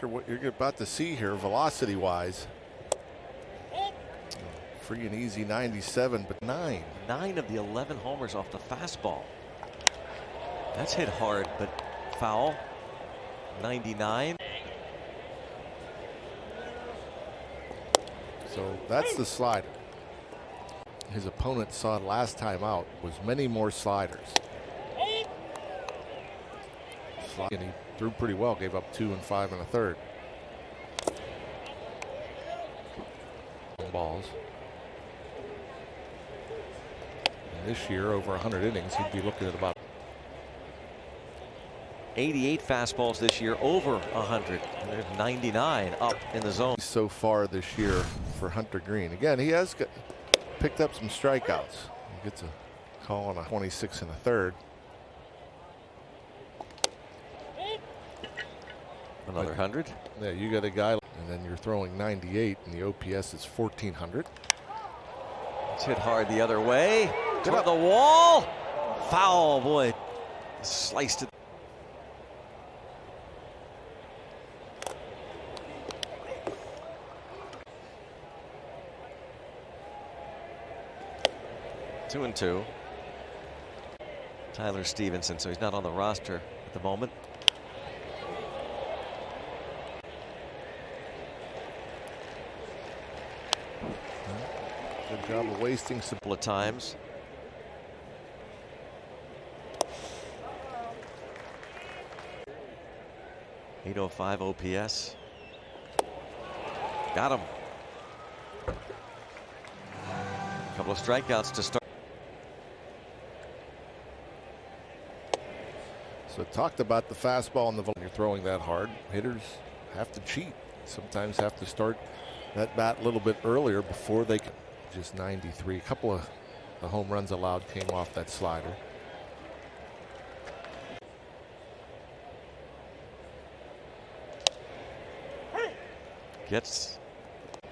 after what you're about to see here, velocity-wise. Free and easy 97, but 9 of the 11 homers off the fastball. That's hit hard, but foul. 99. So that's the slider. His opponent saw last time out was many more sliders. And he threw pretty well, gave up 2 and 5 1/3. Balls. And this year, over 100 innings, he'd be looking at about 88 fastballs this year, over 100. And there's 99 up in the zone. So far this year for Hunter Greene. Again, he has picked up some strikeouts. He gets a call on a 26 1/3. Another 100. Yeah, you got a guy, and then you're throwing 98, and the OPS is 1400. It's hit hard the other way. To the wall. Foul, boy. Sliced it. Two and two. Tyler Stevenson, so he's not on the roster at the moment. Good job of wasting some couple of times. .805 OPS. Got him. A couple of strikeouts to start. So talked about the fastball and the you're throwing that hard. Hitters have to cheat. Sometimes have to start that bat a little bit earlier before they can. Just 93. A couple of the home runs allowed came off that slider. Gets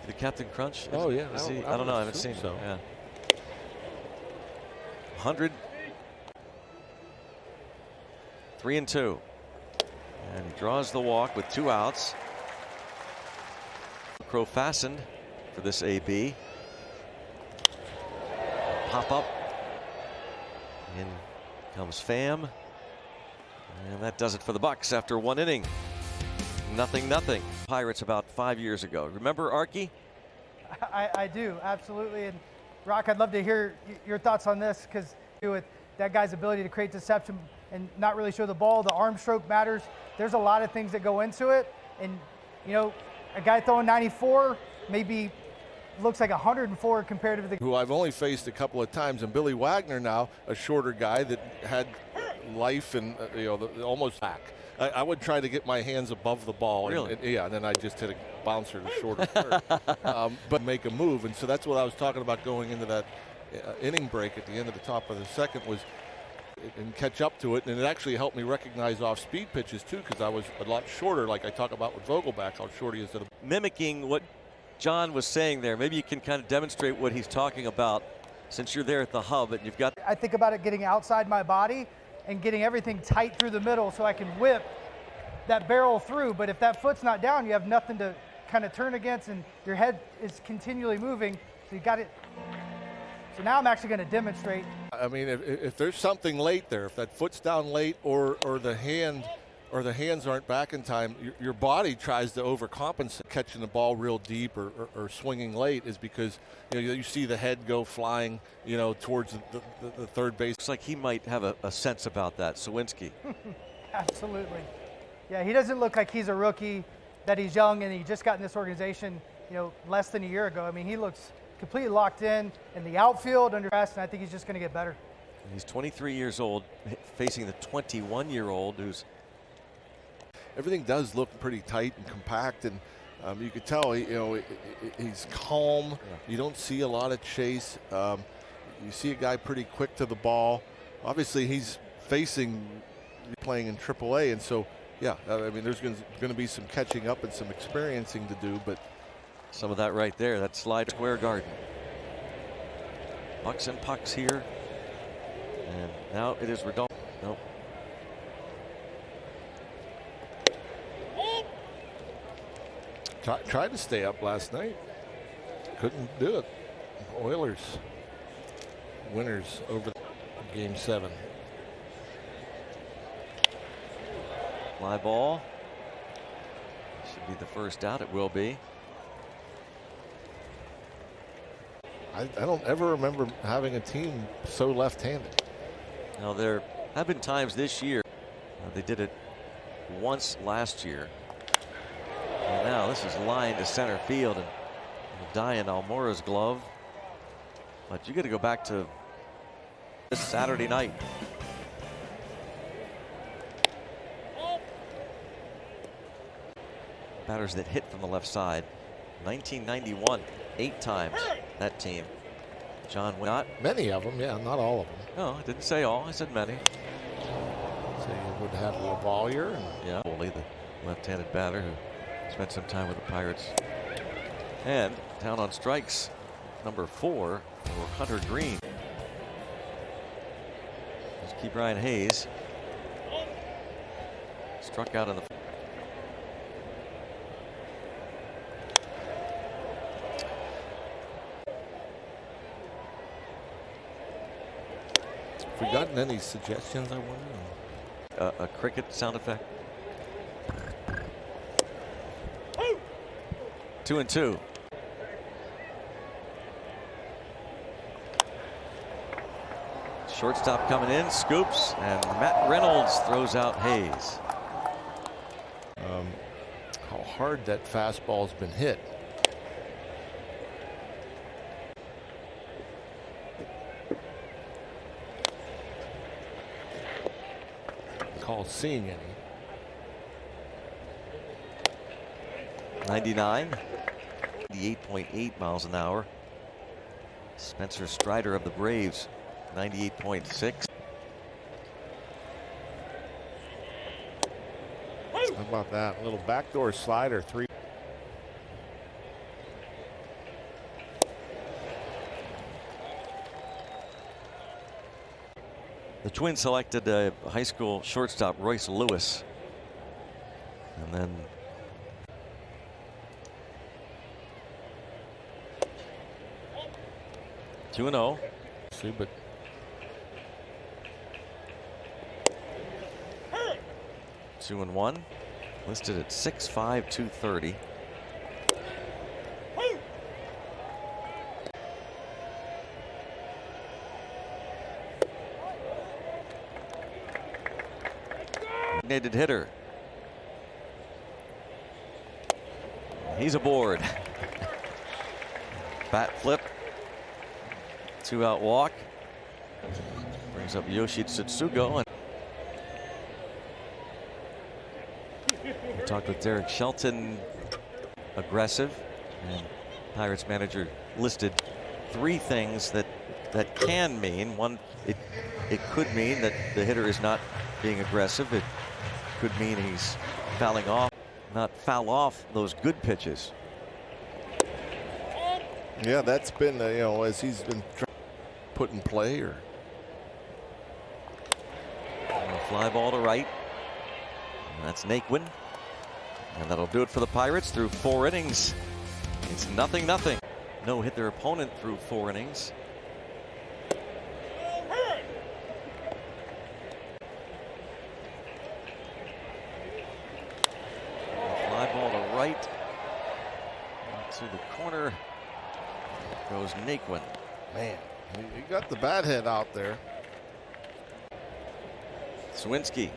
the Captain Crunch. Oh yeah. I don't know. I haven't seen so. Yeah. 100. 3 and 2. And he draws the walk with 2 outs. Crow fastened for this AB. Pop up. In comes Pham. And that does it for the Bucks after 1 inning. 0-0. Pirates about 5 years ago. Remember Arky? I do, absolutely. And Rock, I'd love to hear your thoughts on this, because with that guy's ability to create deception and not really show the ball, the arm stroke matters. There's a lot of things that go into it. And, you know, a guy throwing 94 maybe looks like 104 compared to the who I've only faced a couple of times, and Billy Wagner now, a shorter guy that had life and almost back. I would try to get my hands above the ball. Really? And then I just hit a bouncer to shorter third, but make a move. And so that's what I was talking about going into that inning break at the end of the top of the second, was and catch up to it. And it actually helped me recognize off-speed pitches too, because I was a lot shorter, like I talk about with Vogelback, how short he is. Mimicking what John was saying there. Maybe you can kind of demonstrate what he's talking about, since you're there at the hub and you've got. I think about it getting outside my body and getting everything tight through the middle so I can whip that barrel through. But if that foot's not down, you have nothing to kind of turn against, and your head is continually moving. So you got it. So now I'm actually going to demonstrate. I mean, if there's something late there, if that foot's down late, or the hands aren't back in time, your body tries to overcompensate. Catching the ball real deep or swinging late is because you see the head go flying towards the third base. Looks like he might have a sense about that, Sawinski. Absolutely. Yeah, he doesn't look like he's a rookie, that he's young and he just got in this organization less than a year ago. I mean, he looks completely locked in the outfield under press, and I think he's just going to get better. He's 23 years old, facing the 21-year-old who's. Everything does look pretty tight and compact, and you could tell he's calm. Yeah. You don't see a lot of chase. You see a guy pretty quick to the ball. Obviously, he's playing in AAA, and so yeah, I mean, there's going to be some catching up and some experiencing to do, but some of that right there, that slide square garden. Bucks and pucks here, and now it is Rodolfo. Nope. Tried to stay up last night. Couldn't do it. Oilers winners over Game 7. Fly ball. Should be the first out. It will be. I don't ever remember having a team so left-handed. Now, there have been times this year. They did it once last year. And now this is lined to center field and will die in Almora's glove. But you got to go back to this Saturday night. Batters that hit from the left side. 1991, 8 times that team. John Not many of them, yeah, not all of them. No, I didn't say all. I said many. So you would have LaValliere. Yeah, Foley, the left-handed batter who spent some time with the Pirates. And down on strikes, number 4 for Hunter Greene. Let's keep Ryan Hayes. Struck out in the. Have we gotten any suggestions, I wonder? A cricket sound effect. 2-2. Shortstop coming in, scoops, and Matt Reynolds throws out Hayes. How hard that fastball's been hit. Call seeing any. 99, 98.8 miles an hour. Spencer Strider of the Braves, 98.6. How about that? A little backdoor slider, 3. The Twins selected high school shortstop Royce Lewis. And then two and 0. See, but 2-1. Listed at 6'5", 230. Designated hitter. He's aboard. Bat flip. 2-out walk. Brings up Yoshi Tsutsugo. And we talked with Derek Shelton. Aggressive. And Pirates manager listed 3 things that can mean. One, it could mean that the hitter is not being aggressive. It could mean he's fouling off, not foul off those good pitches. yeah, that's been you know, as he's been put in play. Or a fly ball to right. And that's Naquin, and that'll do it for the Pirates through 4 innings. It's 0-0. No hit their opponent through 4 innings. Right to the corner goes Naquin. man, he got the bat head out there. Swinski.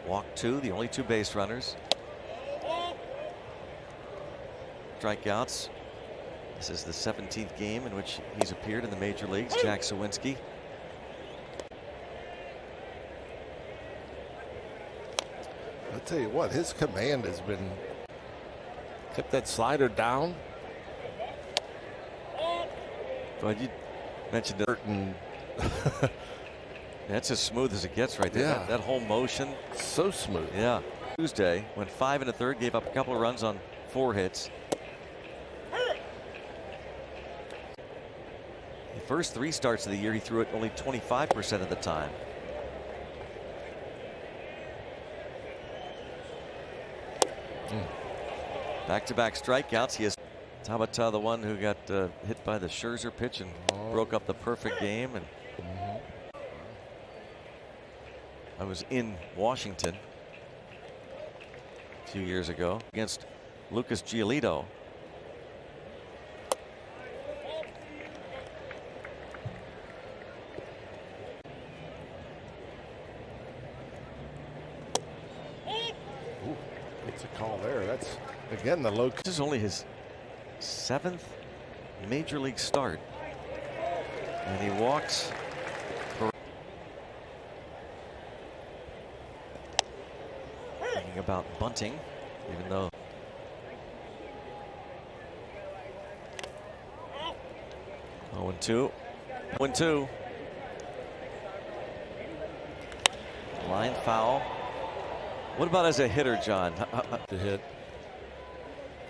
Walk 2, the only 2 base runners. Strikeouts. This is the 17th game in which he's appeared in the major leagues. Jack Sawinski. I'll tell you what, his command has been, kept that slider down. Well, you mentioned it. That's as smooth as it gets right there. Yeah. That whole motion. So smooth. Yeah. Tuesday went 5 1/3, gave up a couple of runs on 4 hits. The first 3 starts of the year, he threw it only 25% of the time. Back-to-back strikeouts. He has. How about the one who got hit by the Scherzer pitch and broke up the perfect game? And I was in Washington a few years ago against Lucas Giolito. It's a call there. That's again the low. This is only his 7th major league start, and he walks. Thinking about bunting, even though. Oh, 2. 1-2. Line foul. What about as a hitter, John? To hit.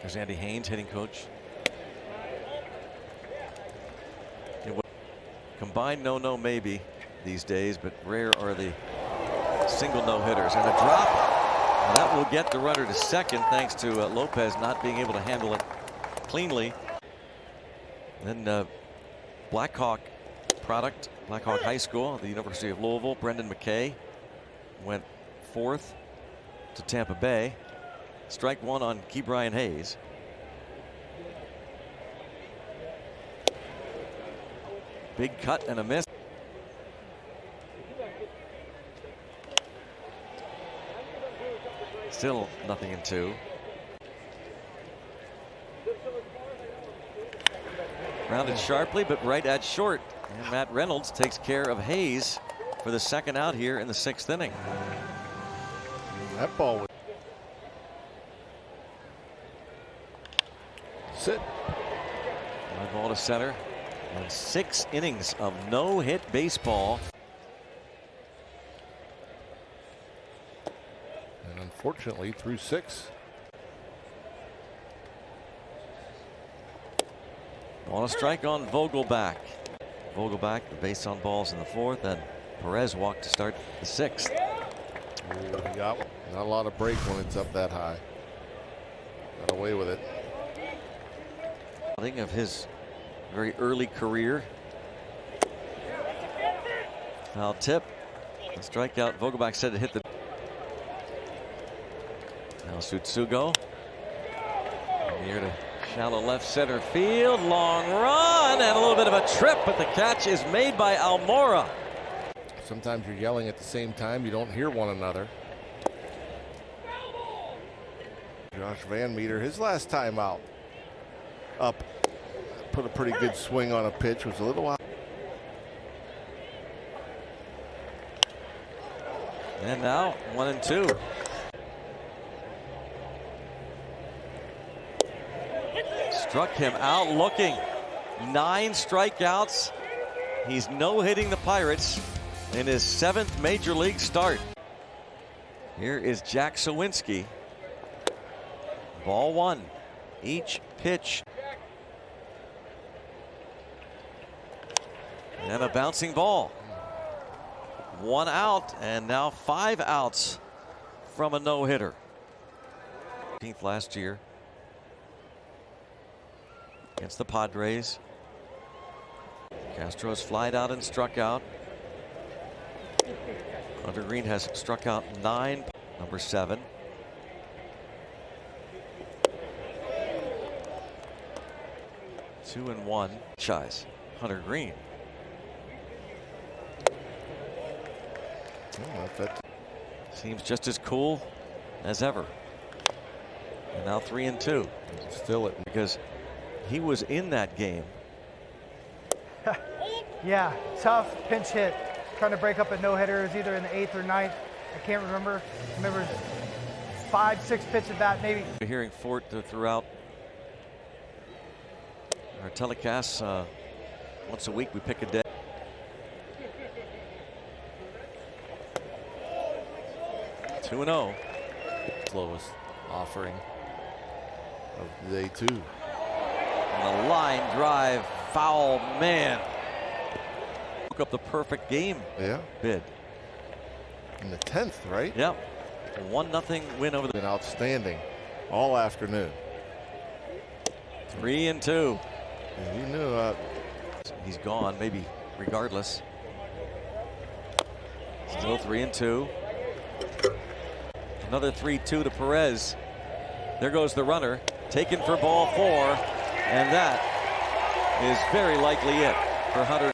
There's Andy Haynes, hitting coach. Combined no maybe these days, but rare are the single no-hitters. And a drop. Well, that will get the runner to second, thanks to Lopez not being able to handle it cleanly. Then Blackhawk product, Blackhawk High School, the University of Louisville, Brendan McKay went 4th to Tampa Bay. Strike 1 on Ke'Bryan Hayes. Big cut and a miss. Still 0-2. Rounded sharply, but right at short. And Matt Reynolds takes care of Hayes for the second out here in the 6th inning. That ball was sit. Fly ball to center. And 6 innings of no-hit baseball. And unfortunately, through 6. On a strike on Vogelbach. Vogelbach, the base on balls in the 4th, and Perez walked to start the 6th. Ooh, he got not a lot of break when it's up that high. Got away with it. Think of his very early career. Foul tip. The strikeout. Vogelbach said it hit the. Now Tsutsugo. Near to shallow left center field. Long run and a little bit of a trip, but the catch is made by Almora. Sometimes you're yelling at the same time. You don't hear one another. Josh Van Meter, his last time out. Up. Put a pretty good swing on a pitch. Was a little out. And now 1-2. Struck him out looking. 9 strikeouts. He's no-hitting the Pirates in his 7th major league start. Here is Jack Sawinski. Ball 1. Each pitch. And a bouncing ball. 1 out, and now 5 outs from a no-hitter. 15th last year against the Padres. Castro's flied out and struck out. Hunter Greene has struck out 9. Number 7. Two and 1. Franchise. Hunter Greene. That Seems just as cool as ever. And now 3-2. Still it. Because he was in that game. Yeah, tough pinch hit. Trying to break up a no-hitter. It was either in the 8th or 9th. I can't remember. Remember 5-6 pitch at bat maybe. We're hearing Fort throughout our telecasts. Once a week we pick a day. Two and 0. Slowest offering of day 2. And a line drive foul, man. Broke up the perfect game bid. In the 10th, right? Yep. 1-0 win over the. Been outstanding. all afternoon. 3-2. And he knew He's gone, maybe regardless. Still 3-2. Another 3-2 to Perez. There goes the runner, taken for ball 4, and that is very likely it for Hunter.